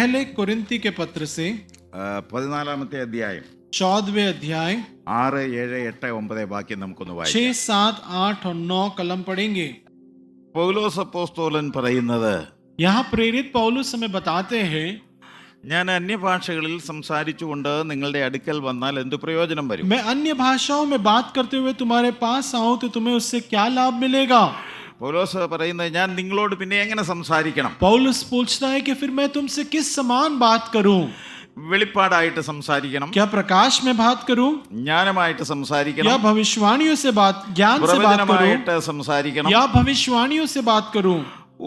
पहले कुरिन्ती के पत्र से 14-ാമത്തെ അധ്യായം 14वें अध्याय 6, 7, 8, 9 വാക്യം നമുക്കൊന്ന് വായിക്കാം. 6, 7, 8 और 9 कलम पढ़ेंगे. പൗലോസ് അപ്പോസ്തലൻ പറയുന്നത്, यहाँ प्रेरित पौलुस हमें बताते हैं, ഞാൻ അന്യഭാഷകളിൽ സംസാരിച്ചുകൊണ്ട് നിങ്ങളുടെ അടുക്കൽ വന്നാൽ എന്ത് പ്രയോജനം വരും? मैं अन्य भाषाओं में बात करते हुए तुम्हारे पास आऊं तो तुम्हें उससे क्या लाभ मिलेगा? പൗലോസ് പറയുന്നത്, ഞാൻ നിങ്ങളോട് പിന്നെ എങ്ങനെ സംസാരിക്കണം? पौलुस पूछता है कि फिर मैं तुमसे किस समान बात करूं? വെളിപ്പാടായിട്ട് സംസാരിക്കണം, क्या प्रकाश में बात करूं, ജ്ഞാനമായിട്ട് या സംസാരിക്കണം, भविष्यवाणियों से बात, ज्ञान से बात करूं, പ്രവചനമായിട്ട് സംസാരിക്കണം, या भविष्यवाणियों से बात करूं,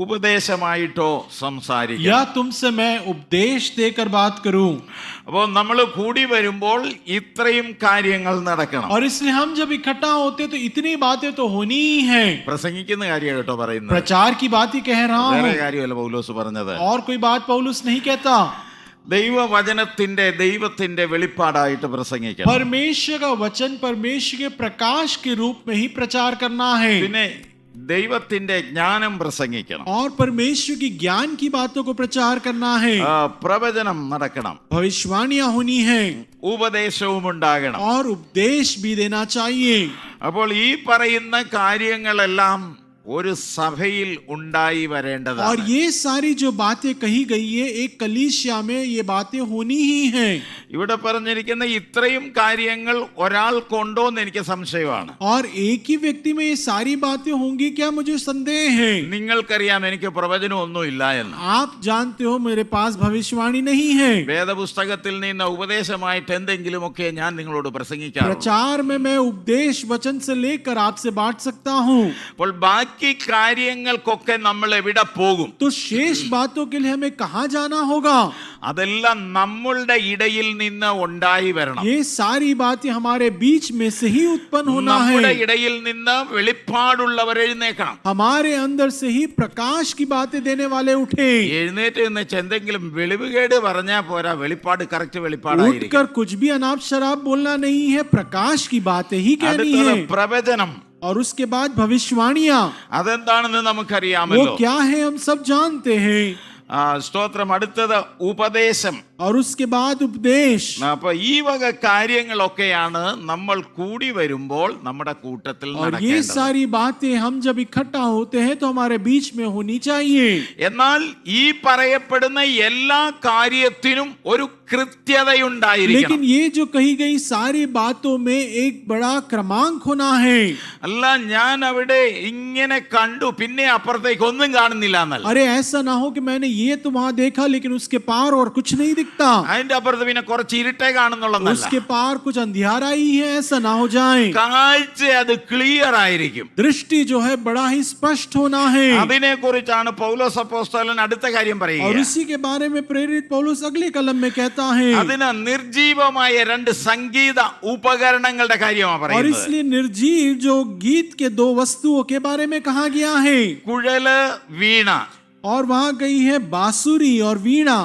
ഉപദേശമായിട്ടോ സംസാരിക്കണം. या तुमसे मैं उपदेश देकर बात करूं. അപ്പോൾ നമ്മൾ കൂടി വരുമ്പോൾ ഇത്രയും കാര്യങ്ങൾ നടക്കണം. और इसलिए हम जब इकट्ठा होते तो इतनी बातें तो होनी ही है. പ്രസംഗിക്കുന്ന കാര്യം കേട്ടോ പറയുന്നത്, प्रचार की बात ही कह रहा വേറെ हूं, കാര്യമല്ല പൗലോസ് പറഞ്ഞത്. और कोई बात पौलुस नहीं कहता. ദൈവത്തിന്റെ വെളിപ്പാടായിട്ട് പ്രസംഗിക്കണം. परमेश्वर का वचन परमेश्वर के प्रकाश के रूप में ही प्रचार करना है. പിന്നെ ദൈവത്തിന്റെ ജ്ഞാനം പ്രസംഗിക്കണം. और परमेश्वर की ज्ञान की बातों को प्रचार करना है. പ്രവചനം നടക്കണം, भविष्यवाणियां होनी है, ഉപദേശവും ഉണ്ടാകണം. और उपदेश भी देना चाहिए. അപ്പോൾ ഈ പറയുന്ന കാര്യങ്ങളെല്ലാം ഒരു സഭയിൽ ഉണ്ടായി വരേണ്ടതാണ്. और ये सारी जो बातें कही गई है, एक कलीसिया में ये बातें होनी ही हैं. ഇവിടെ പറഞ്ഞിരിക്കുന്ന ഇത്രയും കാര്യങ്ങൾ ഒരാൾക്കുണ്ടോ എന്ന് എനിക്ക് സംശയമാണ്. और एक ही व्यक्ति में ये सारी बातें होंगी क्या, मुझे संदेह है. നിങ്ങൾക്കറിയാം എനിക്ക് പ്രവചനമൊന്നും ഇല്ല എന്ന്. आप जानते हो मेरे पास भविष्यवाणी नहीं है. വേദപുസ്തകത്തിൽ നിന്ന് ഉപദേശമായിട്ട് എന്തെങ്കിലുമൊക്കെ ഞാൻ നിങ്ങളോട് പ്രസംഗിക്കാം. प्रचार में मैं उपदेश वचन से लेकर आपसे बांट सकता हूँ. അപ്പോൾ ബാക്കി കാര്യങ്ങൾക്കൊക്കെ നമ്മൾ എവിടെ പോകും? तो शेष बातों के लिए हमें कहाँ जाना होगा? അതെല്ലാം നമ്മളുടെ ഇടയിൽ നിന്ന് ഉണ്ടായി വരണം. ये सारी बातें हमारे बीच में से ही उत्पन्न होना നമ്മുടെ है. ഇടയിൽ നിന്ന് വെളിപ്പാടുള്ളവർ എഴുന്നേക്കണം. हमारे अंदर से ही प्रकाश की बातें देने वाले उठे. എഴുന്നേറ്റ് നിന്ന് എന്തെങ്കിലും വെളിവുകേട് പറഞ്ഞാൽ പോരാ, വെളിപ്പാട് കറക്റ്റ് വെളിപ്പാടായിരിക്കും. उठकर कुछ भी अनाप शराब बोलना नहीं है, प्रकाश की बातें ही कहनी അടുത്തത് है. പ്രവചനം. और उसके बाद भविष्यवाणियां, അതെന്താണെന്ന് वो നമുക്കറിയാമല്ലോ. क्या है हम सब जानते हैं. സ്തോത്രം. അടുത്തത് ഉപദേശം. और उसके बाद उपदेश. അപ്പൊ ഈ വക കാര്യങ്ങളൊക്കെയാണ് നമ്മൾ കൂടി വരുമ്പോൾ നമ്മുടെ കൂട്ടത്തിൽ और ये നടക്കേണ്ടത്. सारी बातें हम जब इकट्ठा होते हैं तो हमारे बीच में होनी चाहिए. എന്നാൽ ഈ പറയപ്പെടുന്ന എല്ലാ കാര്യത്തിനും ഒരു കൃത്യതയുണ്ടായിരിക്കണം. लेकिन ये जो कही गई सारी बातों में एक बड़ा क्रमांक होना है. അല്ല ഞാൻ അവിടെ ഇങ്ങനെ കണ്ടു പിന്നെ അപ്പുറത്തേക്ക് ഒന്നും കാണുന്നില്ല എന്നല്ല. अरे ऐसा ना हो कि मैंने ये तो वहां देखा लेकिन उसके पार और कुछ नहीं दिखता, അതിന്റെ അപ്പുറത്ത് പിന്നെ കുറച്ച് ഇരുട്ടേ കാണുന്നുള്ളതല്ല. उसके पार कुछ अंधियारा ही है, ऐसा ना हो जाए. കാഴ്ച അത് ക്ലിയർ ആയിരിക്കും. दृष्टि जो है बड़ा ही स्पष्ट होना है. അതിനെ കുറിച്ചാണ് പൗലോസ് അപ്പോസ്തലൻ അടുത്ത കാര്യം और പറയുക. उसी के बारे में प्रेरित पौलुस अगले कलम में कहता है. അതിന് നിർജീവമായ രണ്ട് സംഗീത ഉപകരണങ്ങളുടെ കാര്യമാണ് और പറയുന്നത്. इसलिए निर्जीव जो गीत के दो वस्तुओं के बारे में कहा गया है. കുഴല്, വീണ. और वहां गई है बांसुरी और वीणा.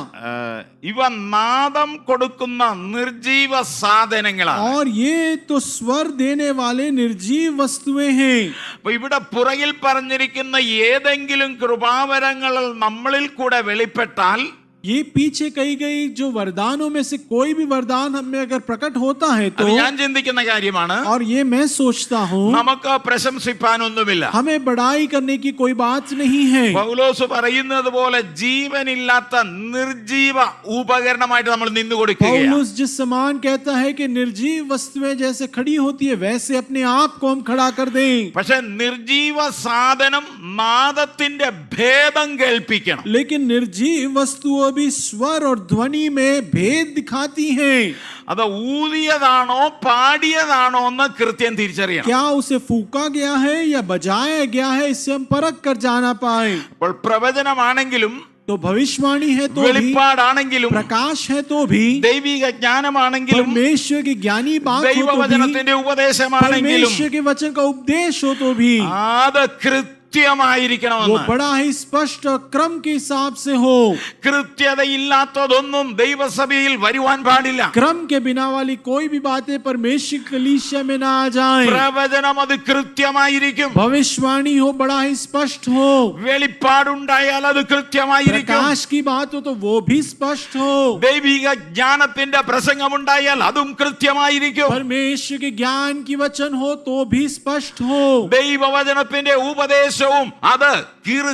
ഇവ നാദം കൊടുക്കുന്ന നിർജീവ സാധനങ്ങളാണ്. और ये तो स्वर देने वाले निर्जीव वस्तुएं हैं. അപ്പൊ ഇവിടെ പുറകിൽ പറഞ്ഞിരിക്കുന്ന ഏതെങ്കിലും കൃപാവരങ്ങൾ നമ്മളിൽ കൂടെ വെളിപ്പെട്ടാൽ, ये पीछे कही गई जो वरदानों में से कोई भी वरदान हमें अगर प्रकट होता है तो, അത് ഞാൻ ചിന്തിക്കുന്ന കാര്യമാണ്, और ये मैं सोचता हूँ, നമുക്ക് പ്രശംസിപ്പാനൊന്നുമില്ല. हमें बड़ाई करने की कोई बात नहीं है. പൗലോസ് പറയുന്നത് പോലെ ജീവനില്ലാത്ത നിർജീവ ഉപകരണമായിട്ട് നമ്മൾ നിന്നു കൊടുക്കുകയാണ്. पौलुस जिस समान कहता है कि निर्जीव वस्तुएं जैसे खड़ी होती है वैसे अपने आप को हम खड़ा कर दें. പക്ഷെ നിർജീവ സാധനം നാദത്തിന്റെ ഭേദം കേൾപ്പിക്കണം. लेकिन निर्जीव वस्तुओं भी स्वर और ध्वनि में भेद दिखाती हैं. അത് ഊതിയതാണോ പാടിയതാണോ എന്ന് കൃത്യം തിരിച്ചറിയണം. क्या उसे फूका गया है या बजाया गया है, इससे हम परख कर जाना पाए. അപ്പോൾ പ്രവചനമാണെങ്കിലും, तो भविष्यवाणी है तो भी, വെളിപ്പാടാണെങ്കിലും, प्रकाश है तो भी, ദൈവിക ജ്ഞാനമാണെങ്കിലും, परमेश्वर की ज्ञानी बात हो तो भी, ദൈവവചനത്തിന്റെ ഉപദേശമാണെങ്കിലും, परमेश्वर के वचन का उपदेश हो तो भी, അത് കൃത്യം കൃത്യമായിരിക്കണമെന്ന്. बड़ा ही स्पष्ट और क्रम के हिसाब से हो. കൃത്യതയില്ലാത്തതൊന്നും ദൈവസഭയിൽ വരുവാൻ പാടില്ല. क्रम के बिना वाली कोई भी बातें परमेश्वर की कलीसिया में ना आ जाए. പ്രവചനം അത് കൃത്യമായിരിക്കും. भविष्यवाणी हो बड़ा ही स्पष्ट हो. വെളിപ്പാടുണ്ടായാൽ അത് കൃത്യമായിരിക്കും. प्रकाश की बात हो तो वो भी स्पष्ट हो. ദൈവിക ജ്ഞാനത്തിന്റെ പ്രസംഗമുണ്ടായാൽ അതും കൃത്യമായിരിക്കും. परमेश्वर के ज्ञान की वचन हो तो भी स्पष्ट हो. ദൈവവചനത്തിന്റെ ഉപദേശവും അത്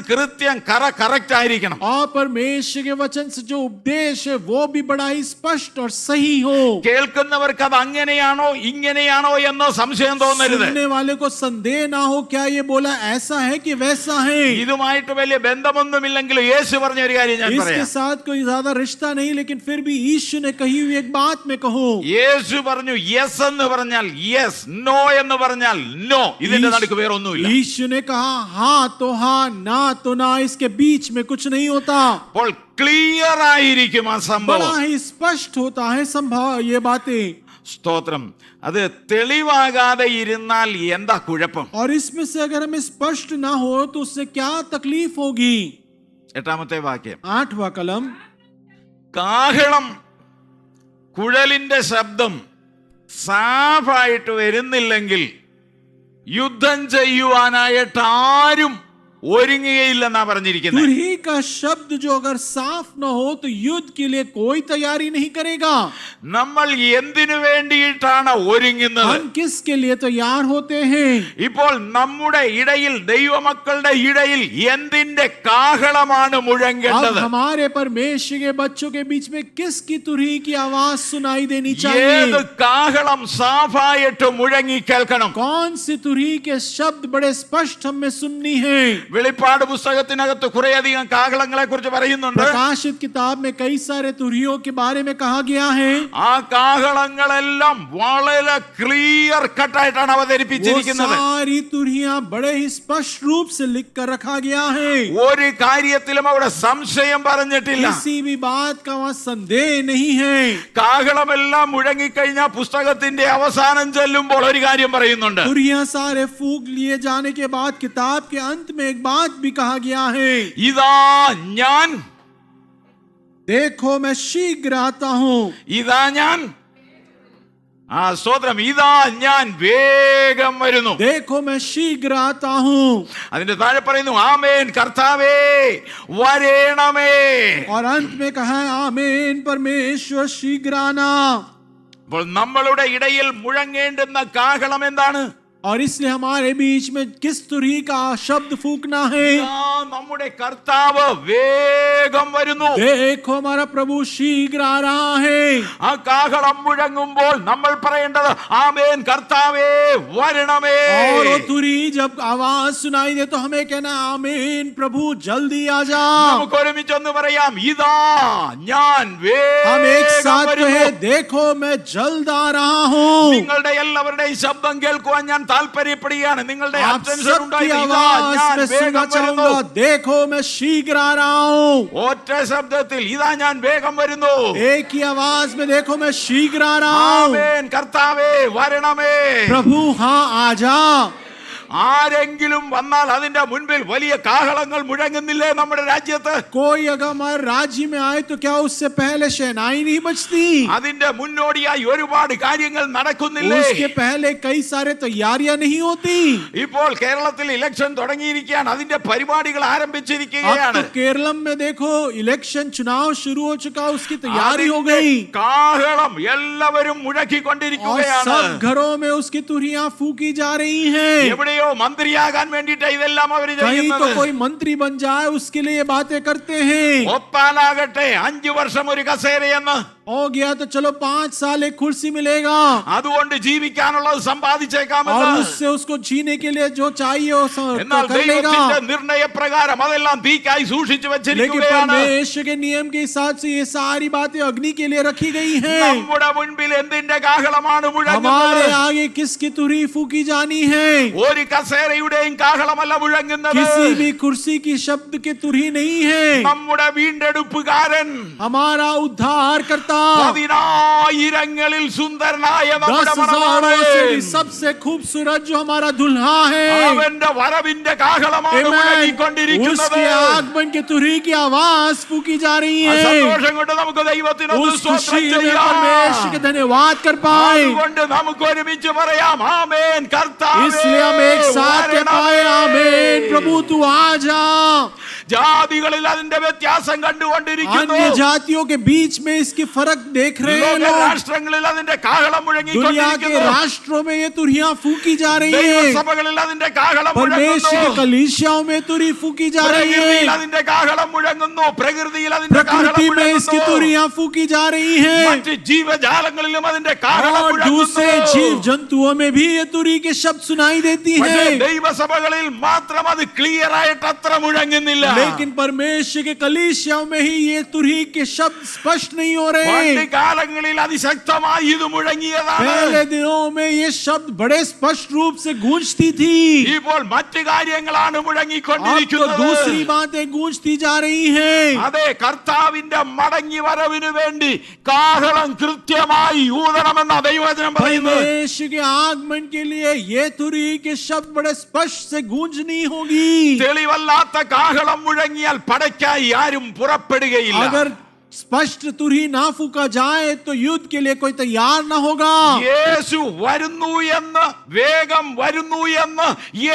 കൃത്യം കറക്റ്റ് ആയിരിക്കണം. और परमेश्वर के वचन से जो उपदेश है वो भी बड़ा ही स्पष्ट और सही हो. കേൾക്കുന്നവർക്ക് അത് അങ്ങനെയാണോ ഇങ്ങനെയാണോ എന്നോ സംശയം തോന്നരുത്. सुनने वाले को संदेह ना हो क्या ये बोला ऐसा है कि वैसा है. ഇതുമായിട്ട് വലിയ ബന്ധമൊന്നുമില്ലെങ്കിലും യേശു പറഞ്ഞ ഒരു കാര്യം ഞാൻ इसके പറയാം. साथ कोई ज्यादा रिश्ता नहीं लेकिन फिर भी यीशु ने कही हुई एक बात में कहो. യേശു പറഞ്ഞു യെസ് എന്ന് പറഞ്ഞാൽ യെസ്, നോ എന്ന് പറഞ്ഞാൽ നോ. ഇതിന്റെ നടുക്ക് വേറെ ഒന്നുമില്ല. यीशु ने कहा हाँ तो हाँ, ना तो ना, इसके बीच में कुछ नहीं होता. അപ്പോൾ ക്ലിയർ ആയിരിക്കും ആ बड़ा സംഭവം. ही स्पष्ट होता है संभव ये बातें. സ്തോത്രം. അത് തെളിവാകാതെ ഇരുന്നാൽ എന്താ കുഴപ്പം? और इसमें से अगर हमें स्पष्ट ना हो तो उससे क्या तकलीफ होगी. 8ാമത്തെ വാക്യം. 8वां कलम. കാഹളം, കുഴലിന്റെ ശബ്ദം സാഫായിട്ട് വരുന്നില്ലെങ്കിൽ യുദ്ധം ചെയ്യുവാനായിട്ട് ആരും ഒരുങ്ങുകയില്ലെന്നാ പറഞ്ഞിരിക്കുന്നത്. तुरही का शब्द जो अगर साफ न हो तो युद्ध के लिए कोई तैयारी नहीं करेगा. നമ്മൾ എന്തിനു വേണ്ടിയിട്ടാണ് ഒരുങ്ങുന്നത്? हम किसके लिए तैयार होते हैं. ഇപ്പോൾ നമ്മുടെ ഇടയിൽ, ദൈവമക്കളുടെ ഇടയിൽ എന്തിന്റെ കാഹളമാണ് अब മുഴങ്ങേണ്ടത്? हमारे परमेश्वर के बच्चों के बीच में किसकी तुरही की आवाज सुनाई देनी ഏത് चाहिए. കാഹളം സാഫായിട്ട് മുഴങ്ങി കേൾക്കണം? कौन सी तुरही के शब्द बड़े स्पष्ट हमें सुननी है. വെളിപ്പാട് പുസ്തകത്തിനകത്ത് കുറേയധികം കാഹളങ്ങളെ കുറിച്ച് പറയുന്നുണ്ട്. प्रकाशित किताब में कई सारे तुरहियों के बारे में कहा गया है. ആ കാഹളങ്ങളെല്ലാം വളരെ ക്ലിയർ കട്ടായിട്ടാണ് वो അവതരിപ്പിച്ചിരിക്കുന്നത്. सारी तुरहियां बड़े ही स्पष्ट रूप से लिख कर रखा गया है. ഒരു കാര്യത്തിലും അവിടെ സംശയം പറഞ്ഞിട്ടില്ല. किसी भी बात का वहां संदेह नहीं है. കാഹളമെല്ലാം മുഴങ്ങിക്കഴിഞ്ഞാൽ പുസ്തകത്തിന്റെ അവസാനം ചെല്ലുമ്പോൾ ഒരു കാര്യം പറയുന്നുണ്ട്. तुरहियां सारे फूक लिए जाने के बाद किताब के अंत में एक बात भी कहा गया है. ഇതാ ഞാൻ, देखो मैं शीघ्र आता हूं. ഇതാ ഞാൻ, ആ സ്തോത്രം, ഇതാ ഞാൻ വേഗം വരുന്നു. देखो मैं शीघ्र आता हूं. അതിന്റെ താഴെ പറയുന്നു ആമേൻ കർത്താവേ വരേണമേ. और अंत में कहा है आमीन परमेश्वर शीघ्र आना. അപ്പോൾ നമ്മളുടെ ഇടയിൽ മുഴങ്ങേണ്ടുന്ന കാഹളം എന്താണ്? और इसलिए हमारे बीच में किस तुरही का शब्द फूकना है. ഇതാ നമ്മുടെ കർത്താവ് വേഗം വരുന്നു. देखो हमारा प्रभु शीघ्र आ रहा है. ആ കാഹളം മുഴങ്ങുമ്പോൾ നമ്മൾ പറയേണ്ടത് ആമേൻ കർത്താവേ വരണമേ. और वो तुरही जब आवाज सुनाई दे तो हमें कहना आमीन प्रभु जल्दी आ जा. നമുക്ക് ഒരുമിച്ചൊന്ന് പറയാം ഇതാ ഞാൻ हम एक വേഗം साथ വരുന്നു. कहे देखो मैं जल्द आ रहा हूँ. നിങ്ങളുടെ എല്ലാവരുടെയും ശബ്ദം കേൾക്കുവാൻ ഞാൻ താല്പര്യപ്പെടുകയാണ്. നിങ്ങളുടെ आप attention सबकी ഉണ്ടായി. ഇതാ आवाज ഞാൻ में सुनना വേഗം വരുന്നു. चाहूंगा देखो मैं शीघ्र आ रहा हूँ. ഒറ്റ ശബ്ദത്തിൽ ഇതാ ഞാൻ വേഗം വരുന്നു. एक ही आवाज में देखो मैं शीघ्र आ रहा हूँ. ആമേൻ കർത്താവേ വരണമേ. प्रभु हाँ आ जा. ആരെങ്കിലും വന്നാൽ അതിന്റെ മുൻപിൽ വലിയ കാഹളങ്ങൾ മുഴങ്ങുന്നില്ലേ നമ്മുടെ രാജ്യത്ത്? कोई अगर हमारे राज्य में आए तो क्या उससे पहले शहनाई नहीं बजती? അതിന്റെ മുന്നോടിയായി ഒരുപാട് കാര്യങ്ങൾ നടക്കുന്നില്ലേ? उसके पहले कई सारे तैयारियां नहीं होती? ഇപ്പോൾ കേരളത്തിൽ ഇലക്ഷൻ തുടങ്ങിയിരിക്കുകയാണ്. അതിന്റെ പരിപാടികൾ अब ആരംഭിച്ചിരിക്കുകയാണ്. तो केरलम में देखो इलेक्शन चुनाव शुरू हो चुका, उसकी तैयारी हो गई കാഹളം എല്ലാവരും और മുഴക്കിക്കൊണ്ടിരിക്കുകയാണ്. सब घरों में उसकी तुरहियां फूकी जा रही हैं. എവിടെയോ മന്ത്രിയാകാൻ വേണ്ടിയിട്ട് ഇതെല്ലാം അവർ कहीं तो ചെയ്യുന്നത്. कोई मंत्री बन जाए उसके लिए बातें करते हैं. ഒപ്പാലാകട്ടെ 5 വർഷം ഒരു കസേരയെന്ന്. हो गया तो चलो 5 साल एक कुर्सी मिलेगा അതുകൊണ്ട് ജീവിക്കാനുള്ളത് और സമ്പാദിച്ചേക്കാമെന്ന്. उससे उसको जीने के लिए जो चाहिए वो എന്നാൽ कर लेगा. ദൈവത്തിന്റെ നിർണയപ്രകാരം അതെല്ലാം തീക്കായി സൂക്ഷിച്ചു लेकिन വെച്ചിരിക്കുകയാണ്. परमेश्वर के नियम के हिसाब से ये सारी बातें अग्नि के लिए रखी गई हैं. നമ്മുടെ മുൻപിൽ എന്തിന്റെ കാഹളമാണ് हमारे മുഴങ്ങുന്നത്? आगे किसकी तुरही फूकी जानी है? ഒരു കസേരയുടെയും കാഹളമല്ല മുഴങ്ങുന്നത്. किसी भी कुर्सी की शब्द की तुरही नहीं है. നമ്മുടെ വീണ്ടെടുപ്പുകാരൻ, हमारा उद्धार करता होगा। 10,000 സുന്ദരനായ നമ്മുടെ 10,000 से भी മണവാളൻ सबसे खूबसूरत जो हमारा दुल्हा है, അവന്റെ വരവിന്റെ കാഹളമാണ് Amen. മുഴങ്ങിക്കൊണ്ടിരിക്കുന്നത്. उसके आगमन के तुरही की आवाज फूकी जा रही ആ है। സന്തോഷം കൊണ്ട് നമുക്ക് ദൈവത്തിന് उस സ്തോത്രം खुशी में ചെയ്യാം. परमेश्वर के धन्यवाद कर पाए, അതുകൊണ്ട് നമുക്ക് ഒരുമിച്ച് പറയാം ആമേൻ കർത്താവേ इसलिए हम एक साथ कह पाए आमीन। प्रभु तू आजा। ജാതികളിൽ അതിന്റെ വ്യത്യാസം കണ്ടുകൊണ്ടിരിക്കുന്നു. अन्य जातियों के बीच में इसकी फर्क देख रहे हैं लोग। രാഷ്ട്രങ്ങളിൽ അതിന്റെ കാഹളം दुनिया के മുഴങ്ങിക്കൊണ്ടിരിക്കുന്നു. राष्ट्रों में ये तुरहियां फूकी जा रही है। ദൈവസഭകളിൽ അതിന്റെ കാഹളം परमेश्वर के മുഴങ്ങുന്നു. कलीसियाओं में तुरही फूकी जा रही പ്രകൃതിയിൽ है। അതിന്റെ കാഹളം മുഴങ്ങുന്നു. പ്രകൃതിയിൽ അതിന്റെ കാഹളം प्रकृति में इसकी മുഴങ്ങുന്നു. तुरहियां फूकी जा रही है। മറ്റ് ജീവജാലങ്ങളിലും അതിന്റെ കാഹളം और दूसरे മുഴങ്ങുന്നു. जीव जंतुओं में भी ये तुरही के शब्द सुनाई देती പക്ഷേ है। ദൈവസഭകളിൽ മാത്രം അത് ക്ലിയർ ആയിട്ട് അത്ര മുഴങ്ങുന്നില്ല. लेकिन परमेश्वर के कलीसियाओं में ही ये तुरही के शब्द स्पष्ट नहीं हो പണ്ട് रहे। കാലങ്ങളിൽ അതിശക്തമായി ഇത് മുഴങ്ങിയതാണ്. पहले दिनों में ये शब्द बड़े स्पष्ट रूप से गूंजती थी। ഇപ്പോൾ മറ്റു കാര്യങ്ങളാണ് अब तो മുഴങ്ങിക്കൊണ്ടിരിക്കുന്നത്. दूसरी बातें गूंजती जा रही हैं। അതെ, കർത്താവിന്റെ മടങ്ങി വരവിന് വേണ്ടി കാഹളം കൃത്യമായി ഊതണമെന്ന ദൈവവചനം പറയുന്നത്. परमेश्वर के आगमन के लिए ये तुरही के शब्द बड़े स्पष्ट से गूंजनी होगी। തെളിവല്ലാത്ത കാഹളം മുഴങ്ങിയാൽ പടയ്ക്കായി ആരും പുറപ്പെടുകയില്ല. अगर स्पष्ट तुरही ना फूका जाए तो युद्ध के लिए कोई तैयार ना होगा। യേശു വരുന്നു എന്ന്, വേഗം വരുന്നു എന്ന്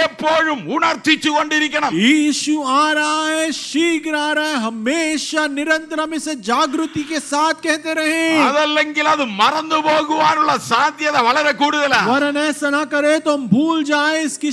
എപ്പോഴും ഉണർത്തിച്ചു കൊണ്ടിരിക്കണം. यीशु आ रहा है, शीघ्र आ रहा है, हमेशा निरंतर हम इसे जागृति के साथ कहते रहे। അതല്ലെങ്കിൽ അത് മറന്നു പോകുവാനുള്ള സാധ്യത വളരെ കൂടുതലാണ്. वरन ऐसा ना करे तो हम भूल जाए, इसकी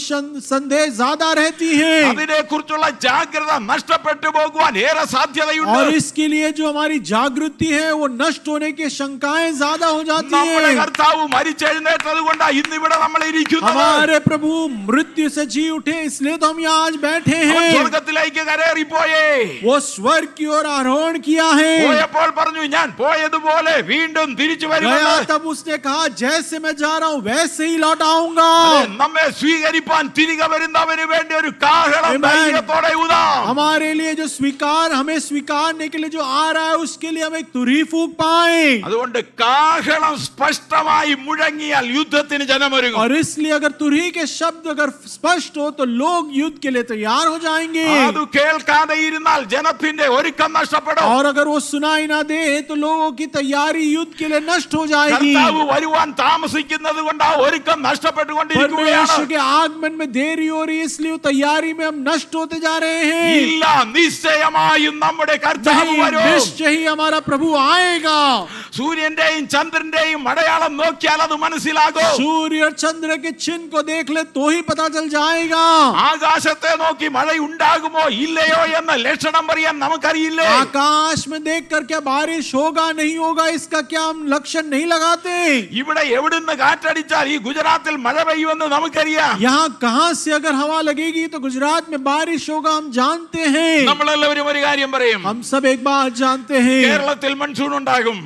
संदेह ज्यादा रहती है। അതിനെ കുറിച്ചുള്ള ജാഗ്രത നഷ്ടപ്പെട്ടു പോകുവാൻ ഏറെ സാധ്യതയുണ്ട്. और इसके लिए जो हमारी जागृति है वो नष्ट होने की शंकाएं ज्यादा हो जाती നമ്മുടെ है। കർത്താവ് മരിച്ചെഴുന്നേറ്റത് കൊണ്ടാണ് ഇന്നിവിടെ നമ്മൾ ഇരിക്കുന്നത്. हमारे प्रभु मृत्यु से जी उठे, इसलिए तो हम यहाँ आज बैठे അവൻ हैं। സ്വർഗ്ഗത്തിലേക്ക് കരേറിപ്പോയേ. वो स्वर्ग की ओर आरोहण किया है। പോയപ്പോൾ പറഞ്ഞു, ഞാൻ പോയതുപോലെ വീണ്ടും തിരിച്ചു गया വരുമെന്ന്. तब उसने कहा, जैसे मैं जा रहा हूँ वैसे ही लौट आऊंगा। നമ്മെ സ്വീകരിപ്പാൻ തിരികെ വരുന്നവന് വേണ്ടി ഒരു കാഹളം Amen. ധൈര്യത്തോടെ ഊതാം. हमारे लिए जो हमें स्वीकारने के लिए जो आ रहा है उसके लिए हम एक तुरही फूक पाए। അതുകൊണ്ട് കാഹളം സ്പഷ്ടമായി മുഴങ്ങിയാൽ യുദ്ധത്തിന് ജനമൊരുങ്ങും. और इसलिए अगर तुरही के शब्द अगर स्पष्ट हो तो लोग युद्ध के लिए तैयार हो जाएंगे। അത് കേൾക്കാതെ ഇരുന്നാൽ ജനത്തിന്റെ ഒരുക്കം നഷ്ടപ്പെടും. और अगर वो सुनाई ना दे तो लोगों की तैयारी युद्ध के लिए नष्ट हो जाएगी। കർത്താവ് വരുവാൻ താമസിക്കുന്നത് കൊണ്ട് ആ ഒരുക്കം നഷ്ടപ്പെട്ടുകൊണ്ടിരിക്കുകയാണ്. परमेश्वर के आगमन में देरी हो रही है, इसलिए वो तैयारी में हम नष्ट होते जा रहे हैं। ഇല്ല, നിശ്ചയമായും നമ്മുടെ കർത്താവ് नहीं, വരും. निश्चय ही हमारा प्रभु आएगा। സൂര്യന്റെയും ചന്ദ്രന്റെയും അടയാളം നോക്കിയാൽ അത് മനസ്സിലാകും. सूर्य और चंद्र के चिन्ह को देख ले तो ही पता चल जाएगा। ആകാശത്തെ നോക്കി മഴ ഉണ്ടാകുമോ ഇല്ലയോ എന്ന ലക്ഷണം പറയാൻ നമുക്കറിയില്ലേ? आकाश में देखकर क्या बारिश होगा नहीं होगा इसका क्या हम लक्षण नहीं लगाते? ഇവിടെ എവിടുന്ന് കാറ്റടിച്ചാൽ ഈ ഗുജറാത്തിൽ മഴ പെയ്യുമെന്ന് നമുക്കറിയാം. यहाँ कहां से अगर हवा लगेगी तो गुजरात में बारिश होगा, हम जानते हैं। നമ്മളെല്ലാവരും ഒരു കാര്യം പറയും, हम सब एक बात जानते हैं, കേരളത്തിൽ മൺസൂൺ ഉണ്ടാകും.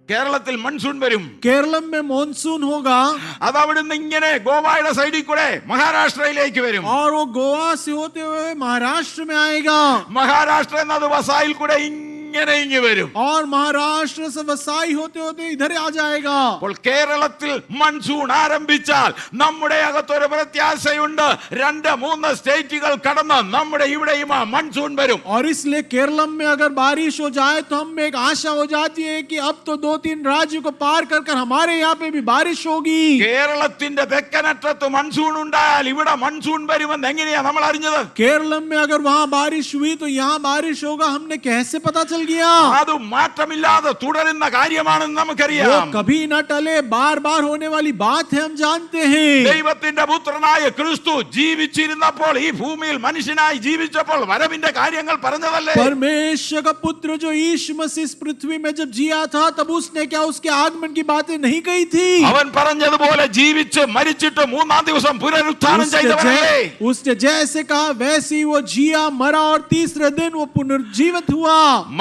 കേരളത്തിൽ മൺസൂൺ വരും. केरलम में मॉनसून होगा അത് അവിടുന്ന് ഇങ്ങനെ ഗോവയുടെ സൈഡിൽ കൂടെ മഹാരാഷ്ട്രയിലേക്ക് വരും. और वो गोवा से होते हुए महाराष्ट्र में आएगा മഹാരാഷ്ട്ര എന്നത് വസായിൽ കൂടെ ഇങ്ങനെ ഇങ്ങ് വരും. और महाराष्ट्र से वसाई होते होते इधर आ जाएगा। അപ്പോൾ കേരളത്തിൽ മൺസൂൺ ആരംഭിച്ചാൽ നമ്മുടെ അകത്തൊരു പ്രത്യാശയുണ്ട്. 2-3 സ്റ്റേറ്റുകൾ കടന്ന് നമ്മുടെ ഇവിടെയും മൺസൂൺ വരും. और इसलिए केरलम में अगर बारिश हो जाए तो हम में एक आशा हो जाती है कि अब तो 2-3 राज्यों को पार कर कर हमारे यहाँ पे भी बारिश होगी। കേരളത്തിന്റെ തെക്കനറ്റത്ത് മൺസൂൺ ഉണ്ടായാൽ ഇവിടെ മൺസൂൺ വരുമെന്ന് എങ്ങനെയാ നമ്മൾ അറിഞ്ഞത്? केरलम में अगर वहां बारिश हुई तो यहाँ बारिश होगा, हमने कैसे पता चल गया? അത് മാറ്റമില്ലാതെ തുടരുന്ന കാര്യമാണെന്ന് वो നമുക്കറിയാം. कभी न टले, बार बार होने वाली बात है, हम जानते हैं। ദൈവത്തിന്റെ പുത്രനായ ക്രിസ്തു ജീവിച്ചിരുന്നപ്പോൾ, ഈ ഭൂമിയിൽ മനുഷ്യനായി ജീവിച്ചപ്പോൾ വരവിന്റെ കാര്യങ്ങൾ പറഞ്ഞതല്ലേ? परमेश्वर का पुत्र जो यीशु मसीह इस पृथ्वी में जब जिया था तब उसने क्या उसके आगमन की बातें नहीं कही थी? അവൻ പറഞ്ഞതുപോലെ ജീവിച്ച് മരിച്ചിട്ട് 3-ാം ദിവസം പുനരുത്ഥാനം ചെയ്തവനല്ലേ? उसने जैसे कहा वैसे ही वो जिया, मरा और तीसरे दिन वो पुनर्जीवित हुआ।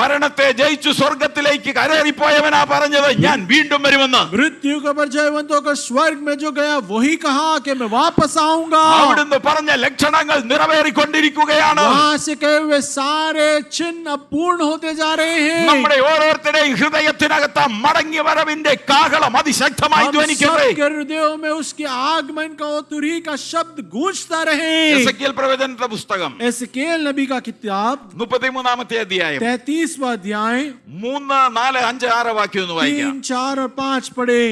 മരണത്തെ ജയിച്ചു സ്വർഗത്തിലേക്ക് കരേറിപ്പോയവനാ പറഞ്ഞത് ഞാൻ വീണ്ടും വരുമെന്ന്. मृत्यु को पर जयवंत होकर स्वर्ग में जो गया वही कहा कि मैं वापस आऊंगा. അവിടുന്ന് പറഞ്ഞ ലക്ഷണങ്ങൾ നിറവേറിക്കൊണ്ടിരിക്കുകയാണ്. वहां से कहे हुए सारे चिन्ह अब पूर्ण होते जा रहे हैं. നമ്മുടെ ഓരോരുത്തരുടെയും ഹൃദയത്തിനകത്ത് മടങ്ങി വരവിന്റെ കാഹളം അതിശക്തമായി ധ്വനിക്കട്ടെ. सबके हृदयों में उसके आगमन का वो तुरही का शब्द गूंजता रहे. എസെക്കിയേൽ പ്രവചനത്തിന്റെ പുസ്തകം एसेकिएल नबी का किताब 33-ാമത്തെ അധ്യായം 33वां अध्याय 3, 4, 5, 6 വാക്യം ഒന്ന് വായിക്കാം. 3, 4 और 5 पढ़े.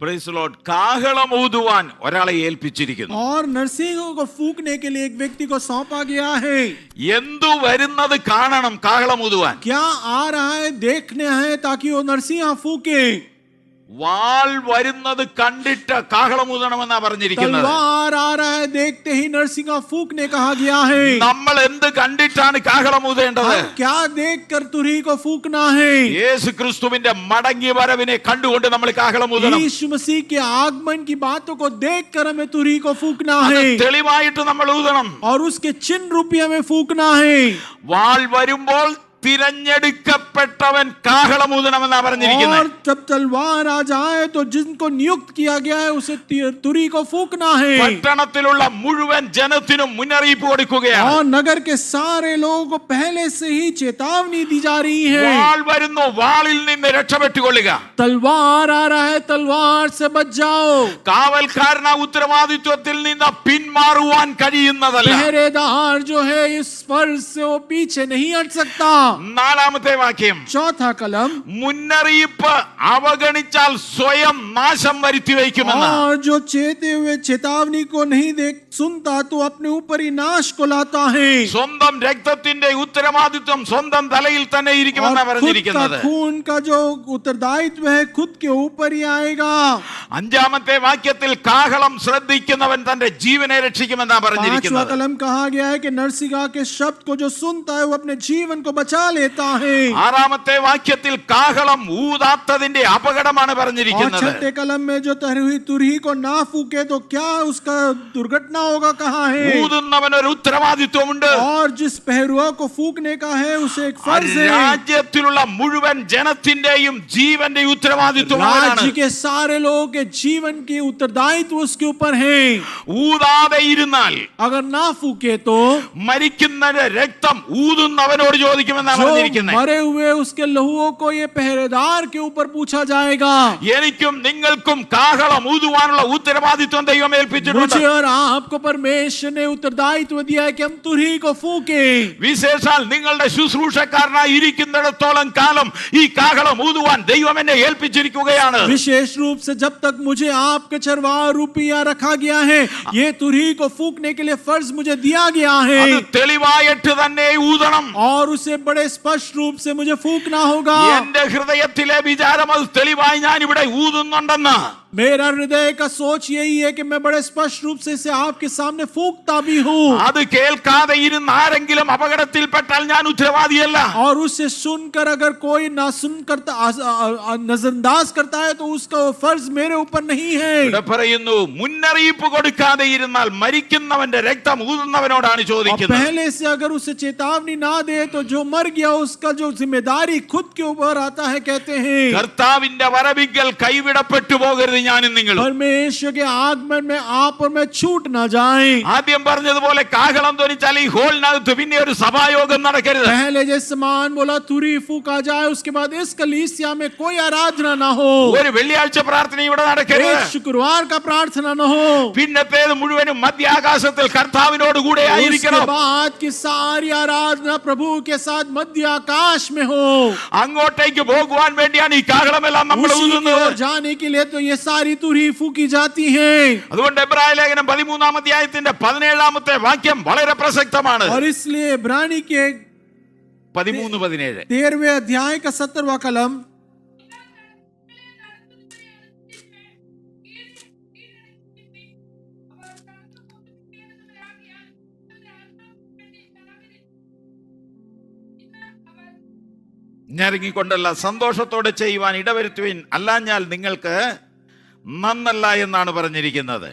Praise the Lord. കാഹളം ഊതുവാൻ ഒരാളെ ഏൽപ്പിച്ചിരിക്കുന്നു. और नरसिंहों को फूंकने के लिए एक व्यक्ति को सौंपा गया है. എന്തു വരുന്നത് കാണണം കാഹളം ഊതുവാൻ. क्या आ रहा है देखने है ताकि वो नरसिंह फूके. വാൾ വരുന്നത് കണ്ടിട്ട് കാഹളം ഊതണമെന്നാ പറഞ്ഞിരിക്കുന്നത്. तलवार आ रहा है देखते ही नरसिंह फूकने कहा गया है. നമ്മൾ എന്ത് കണ്ടിട്ടാണ് കാഹളം ഊതേണ്ടത്? क्या देखकर तुरही को फूकना है. യേശു ക്രിസ്തുവിന്റെ മടങ്ങി വരവിനെ കണ്ടുകൊണ്ട് നമ്മൾ കാഹളം ഊതണം. यीशु मसीह के आगमन की बातों को देखकर हमें तुरही को फूकना അത് है തെളിവായിട്ട് നമ്മൾ ഊതണം. और उसके चिन्ह रूपी हमें फूकना है. വാൾ വരുമ്പോൾ തിരഞ്ഞെടുക്കപ്പെട്ടവൻ കാഹളം ഊതണമെന്നാ പറഞ്ഞിരിക്കുന്നത്. और जब तलवार आ जाए तो जिनको नियुक्त किया गया है उसे तुरही को फूकना है. പട്ടണത്തിലുള്ള മുഴുവൻ ജനത്തിനും മുന്നറിയിപ്പ് കൊടുക്കുകയാണ്. और नगर के सारे लोगों को पहले से ही चेतावनी दी जा रही है. വാൾ വരുന്നു, വാളിൽ നിന്ന് രക്ഷപ്പെട്ടുകൊള്ളുക. तलवार आ रहा है तलवार से बच जाओ. കാവൽക്കാരന ഉത്തരവാദിത്വത്തിൽ നിന്ന് പിന്മാറുവാൻ കഴിയുന്നതല്ല. पहरेदार जो है इस फर्ज से वो पीछे नहीं हट सकता. 4-ാമത്തെ വാക്യം. चौथा कलम. മുന്നറിയിപ്പ് അവഗണിച്ചാൽ സ്വയം നാശം വരുത്തി വയ്ക്കുമെന്ന്. और जो चेते हुए चेतावनी को नहीं देख सुनता तो अपने ऊपर ही नाश को लाता है. സ്വന്തം രക്തത്തിന്റെ ഉത്തരവാദിത്വം സ്വന്തം തലയിൽ തന്നെ ഇരിക്കുമെന്നാ खुद का പറഞ്ഞിരിക്കുന്നത്. खून का जो उत्तरदायित्व है खुद के ऊपर ही आएगा. 5-ാമത്തെ വാക്യത്തിൽ കാഹളം ശ്രദ്ധിക്കുന്നവൻ തന്റെ ജീവനെ രക്ഷിക്കുമെന്നാ पांचवा പറഞ്ഞിരിക്കുന്നത്. कलम कहा गया है कि नरसिंह के शब्द को जो सुनता है वो अपने जीवन को बचा लेता है. 6-ാമത്തെ വാക്യത്തിൽ കാഹളം ഊതാത്തതിന്റെ അപകടമാണ് और പറഞ്ഞിരിക്കുന്നത്. छठे कलम में जो तुरही को ना फूके तो क्या उसका दुर्घटना होगा कहा है. ഊതുന്നവൻ ഒരു ഉത്തരവാദിത്വമുണ്ട്. और जिस पहरुआ को फूकने का है उसे एक फर्ज है. രാജ്യത്തിലുള്ള മുഴുവൻ ജനത്തിന്റെയും ജീവന്റെ ഉത്തരവാദിത്വം राज्य അവനാണ്. के सारे लोगों के जीवन की उत्तरदायित्व उसके ऊपर है. ഊതാതെ ഇരുന്നാൽ अगर ना फूके तो മരിക്കുന്നവന്റെ രക്തം ഊതുന്നവനോട് ചോദിക്കുമെന്നാണ് जो പറഞ്ഞിരിക്കുന്നത്. मरे हुए उसके लहुओं को ये पहरेदार के ऊपर पूछा जाएगा. എനിക്കും നിങ്ങൾക്കും കാഹളം ഊതുവാനുള്ള ഉത്തരവാദിത്വം ദൈവം ഏൽപ്പിച്ചിട്ടുണ്ട്. मुझे और आपको परमेश्वर ने उत्तरदायित्व दिया है कि हम तुरही को फूके. വിശേഷാൽ നിങ്ങളുടെ ശുശ്രൂഷക്കാരനായി ഇരിക്കുന്നിടത്തോളം കാലം ഈ കാഹളം ഊതുവാൻ ദൈവം എന്നെ ഏൽപ്പിച്ചിരിക്കുകയാണ്. विशेष रूप से जब तक मुझे आपके चरवाह रूपिया रखा गया है ये तुरही को फूकने के लिए फर्ज मुझे दिया गया है. അത് തെളിവായിട്ട് തന്നെ ഊതണം. और उसे बड़े स्पष्ट रूप से मुझे फूकना होगा. എന്റെ ഹൃദയത്തിലെ വിചാരം അത് തെളിവായി ഞാൻ ഇവിടെ ഊതുന്നുണ്ടെന്ന്. मेरा हृदय का सोच यही है कि मैं बड़े स्पष्ट रूप से इसे आपके सामने फूकता भी हूँ. അത് കേൾക്കാതെ ഇരുന്ന് ആരെങ്കിലും അപകടത്തിൽപ്പെട്ടാൽ ഞാൻ ഉത്തരവാദിയല്ല. और उसे सुनकर अगर कोई ना सुनकर नजरअंदाज करता है तो उसका वो फर्ज मेरे ऊपर नहीं है. ഇവിടെ പറയുന്നു മുന്നറിയിപ്പ് കൊടുക്കാതെ ഇരുന്നാൽ മരിക്കുന്നവന്റെ രക്തം ഊതുന്നവനോടാണ് और ചോദിക്കുന്നത്. पहले से अगर उसे चेतावनी ना दे तो जो मर गया उसका जो जिम्मेदारी खुद के ऊपर आता है. कहते हैं കർത്താവിന്റെ വരവിങ്കൽ കൈവിടപ്പെട്ടു പോകരുത് ഞാനും നിങ്ങളും. परमेश्वर के आगमन में आप और मैं छूट ना जाएं. ആദ്യം പറഞ്ഞതുപോലെ കാഹളം ധ്വനിച്ചാൽ ഈ ഹോളിനകത്ത് പിന്നെ ഒരു സഭായോഗം നടക്കരുത്. पहले जैसे मान बोला तुरही फूका जाए उसके बाद इस कलीसिया में कोई आराधना ना हो. ഒരു വെള്ളിയാഴ്ച പ്രാർത്ഥന ഇവിടെ നടക്കരുത്. एक शुक्रवार का प्रार्थना न हो. പിന്നത്തേത് മുഴുവനും മധ്യാകാശത്തിൽ കർത്താവിനോട് കൂടെ उसके ആയിരിക്കണം. बाद की सारी आराधना प्रभु के साथ मध्य आकाश में हो. അങ്ങോട്ടേക്ക് പോകുവാൻ വേണ്ടിയാണ് ഈ കാഹളമെല്ലാം നമ്മൾ उसी की ഊതുന്നത്. ओर जाने के लिए तो ये सारी तुरही फूकी जाती है. അതുകൊണ്ട് എബ്രായ ലേഖനം 13-ാം അധ്യായത്തിന്റെ 17-ാമത്തെ വാക്യം വളരെ പ്രസക്തമാണ്. और इसलिए इब्रानी के 13-17 13वें अध्याय का 17वां कलम ഞെരുങ്ങിക്കൊണ്ടല്ല സന്തോഷത്തോടെ ചെയ്യുവാൻ ഇടവരുത്തുവിൻ, അല്ലാഞ്ഞാൽ നിങ്ങൾക്ക് നന്നല്ല എന്നാണ് പറഞ്ഞിരിക്കുന്നത്.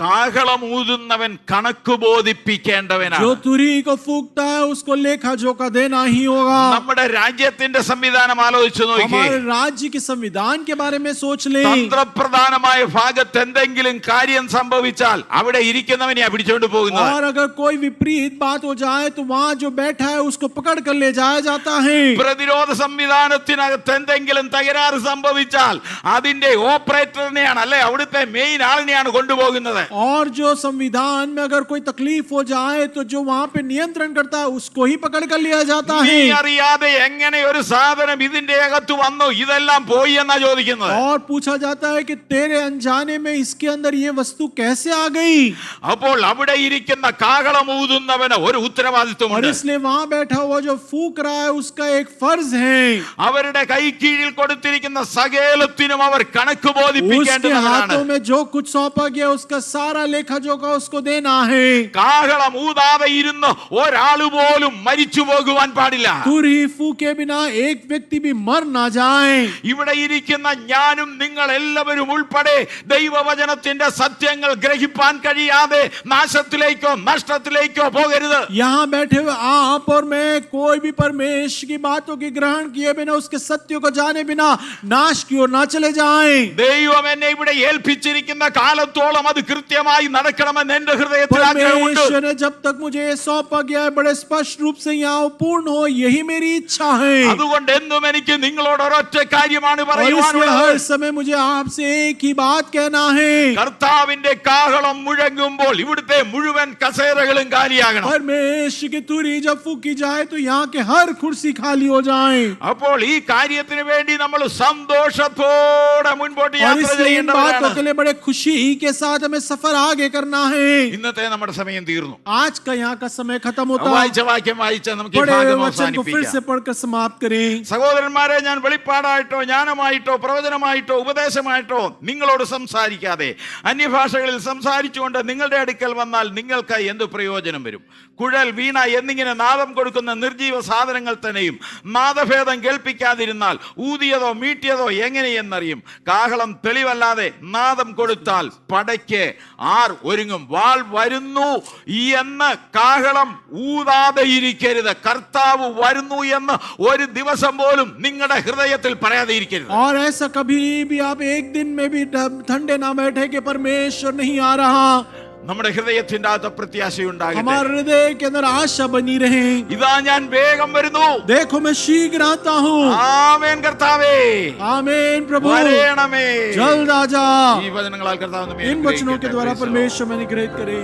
കാഹളം ഊതുന്നവൻ കണക്ക് ബോധിപ്പിക്കേണ്ടവനാണ്. जो तुरी को फूंकता है उसको लेखा जोखा देना ही होगा. നമ്മുടെ രാജ്യത്തിന്റെ സംവിധാനം ആലോചിച്ചു നോക്കിയേ. हमारे राज्य के संविधान के बारे में सोच लें. തന്ത്രപ്രധാനമായ ഭാഗത്ത് എന്തെങ്കിലും കാര്യം സംഭവിച്ചാൽ അവിടെ ഇരിക്കുന്നവനെ പിടിച്ചുകൊണ്ട് പോകുന്നത്. और अगर कोई विपरीत बात हो जाए तो वहाँ जो बैठा है उसको पकड़ कर ले जाया जाता है. പ്രതിരോധ സംവിധാനത്തിനകത്ത് എന്തെങ്കിലും തകരാറ് സംഭവിച്ചാൽ അതിന്റെ ഓപ്പറേറ്ററിനെയാണ് അല്ലെ അവിടുത്തെ മെയിൻ ആളിനെയാണ് കൊണ്ടുപോകുന്നത്. और जो संविधान में अगर कोई तकलीफ हो जाए तो जो वहाँ पे नियंत्रण करता है उसको ही पकड़ कर लिया जाता है. നീ അറിയാതെ എങ്ങനെ ഒരു സാധനം ഇതിന്റെ അകത്ത് വന്നു ഇതെല്ലാം പോയി എന്നാ ചോദിക്കുന്നത്. और पूछा जाता है कि तेरे अनजाने में इसके अंदर ये वस्तु कैसे आ गई. അപ്പോൾ അവിടെ ഇരിക്കുന്ന കാഹളം ഊതുന്നവന് ഒരു और ഉത്തരവാദിത്വമുണ്ട്. इसलिए वहाँ बैठा हुआ जो फूंक रहा है उसका एक फर्ज है. അവരുടെ കൈ കീഴിൽ കൊടുത്തിരിക്കുന്ന സകലത്തിനും അവർ കണക്ക് उसके ബോധിപ്പിക്കേണ്ടതാണ്. हाथों में जो कुछ सौंपा गया उसका सारा लेखा जोखा उसको देना है. കാഹളം ഊതാതെ ഇരുന്ന് ഒരാള് പോലും മരിച്ചു പോകുവാൻ പാടില്ല. तुरी फूके बिना एक व्यक्ति भी मर ना जाए. ഇവിടെ ഇരിക്കുന്ന ഞാനും നിങ്ങൾ എല്ലാവരും ഉൾപ്പെടെ ദൈവവചനത്തിന്റെ സത്യങ്ങൾ ഗ്രഹിപ്പാൻ കഴിയാതെ നാശത്തിലേക്കോ നഷ്ടത്തിലേക്കോ പോകരുത്. यहाँ बैठे हुए आप और मैं कोई भी परमेश्वर की बातों की ग्रहण किए बिना उसके सत्यों को जाने बिना नाश की ओर ना चले जाएं. ദൈവം എന്നെ ഇവിടെ ഏൽപ്പിച്ചിരിക്കുന്ന കാലത്തോളം അത് കൃത്യമായി നടക്കണമെന്ന് എന്റെ ഹൃദയത്തിൽ ആഗ്രഹമുണ്ട്. परमेश्वर ने जब तक मुझे ये सौंपा गया है बड़े स्पष्ट रूप से यहाँ पूर्ण हो यही मेरी इच्छा है. അതുകൊണ്ട് എന്നും എനിക്ക് നിങ്ങളോട് ഒരൊറ്റ കാര്യമാണ് और इसलिए പറയുവാനുള്ളത്. हर समय मुझे आपसे एक ही बात कहना है. കർത്താവിന്റെ കാഹളം മുഴങ്ങുമ്പോൾ ഇവിടുത്തെ മുഴുവൻ കസേരകളും കാലിയാകണം. परमेश्वर की तुरी जब फूकी जाए तो यहाँ के हर कुर्सी खाली हो जाए. അപ്പോൾ ഈ കാര്യത്തിന് വേണ്ടി നമ്മൾ സന്തോഷത്തോടെ മുൻപോട്ട് और യാത്ര इसलिए इन बातों ചെയ്യേണ്ടവരാണ്. के लिए बड़े खुशी के साथ हमें सफर आगे करना है. ഇന്നത്തെ നമ്മുടെ സമയം തീർന്നു. आज का यहाँ का समय खत्म होता है. വായിച്ച വാക്യം വായിച്ച നമുക്ക് ഈ बड़े ഭാഗം वचन को फिर से അവസാനിപ്പിക്കാം. पढ़कर समाप्त करें. സഹോദരന്മാരെ, ഞാൻ വെളിപ്പാടായിട്ടോ ജ്ഞാനമായിട്ടോ പ്രവചനമായിട്ടോ ഉപദേശമായിട്ടോ നിങ്ങളോട് സംസാരിക്കാതെ അന്യഭാഷകളിൽ സംസാരിച്ചുകൊണ്ട് നിങ്ങളുടെ അടുക്കൽ വന്നാൽ നിങ്ങൾക്ക് എന്ത് പ്രയോജനം വരും? കുഴൽ, വീണ എന്നിങ്ങനെ നാദം കൊടുക്കുന്ന നിർജീവ സാധനങ്ങൾ തന്നെയും നാദഭേദം കേൾപ്പിക്കാതിരുന്നാൽ ഊതിയതോ മീട്ടിയതോ എങ്ങനെയെന്നറിയും. കാഹളം തെളിവല്ലാതെ നാദം കൊടുത്താൽ പടയ്ക്ക് ആർ ഒരുങ്ങും? വാൾ വരുന്നു എന്ന് കാഹളം ഊതാതെ ഇരിക്കരുത്. കർത്താവ് വരുന്നു എന്ന് ഒരു ദിവസം പോലും നിങ്ങളുടെ ഹൃദയത്തിൽ പറയാതെ ഇരിക്കരുത്. और ऐसा कभी भी आप एक दिन में भी ठंडे ना बैठे कि परमेश्वर नहीं आ रहा. നമ്മുടെ ഹൃദയത്തിന്റെ അകത്ത് പ്രത്യാശയുണ്ടാകട്ടെ. हमारे हृदय के अंदर आशा बनी रहे. ഇതാ ഞാൻ വേഗം വരുന്നു. देखो मैं शीघ्र आता हूँ. ആമേൻ കർത്താവേ, आमीन प्रभु, വരേണമേ. जल्द आ जा. ഈ വചനങ്ങളാൽ കർത്താവ് നമ്മെ इन वचनों के അനുഗ്രഹിക്കട്ടെ. द्वारा Praise the Lord. परमेश्वर में निग्रहित करे.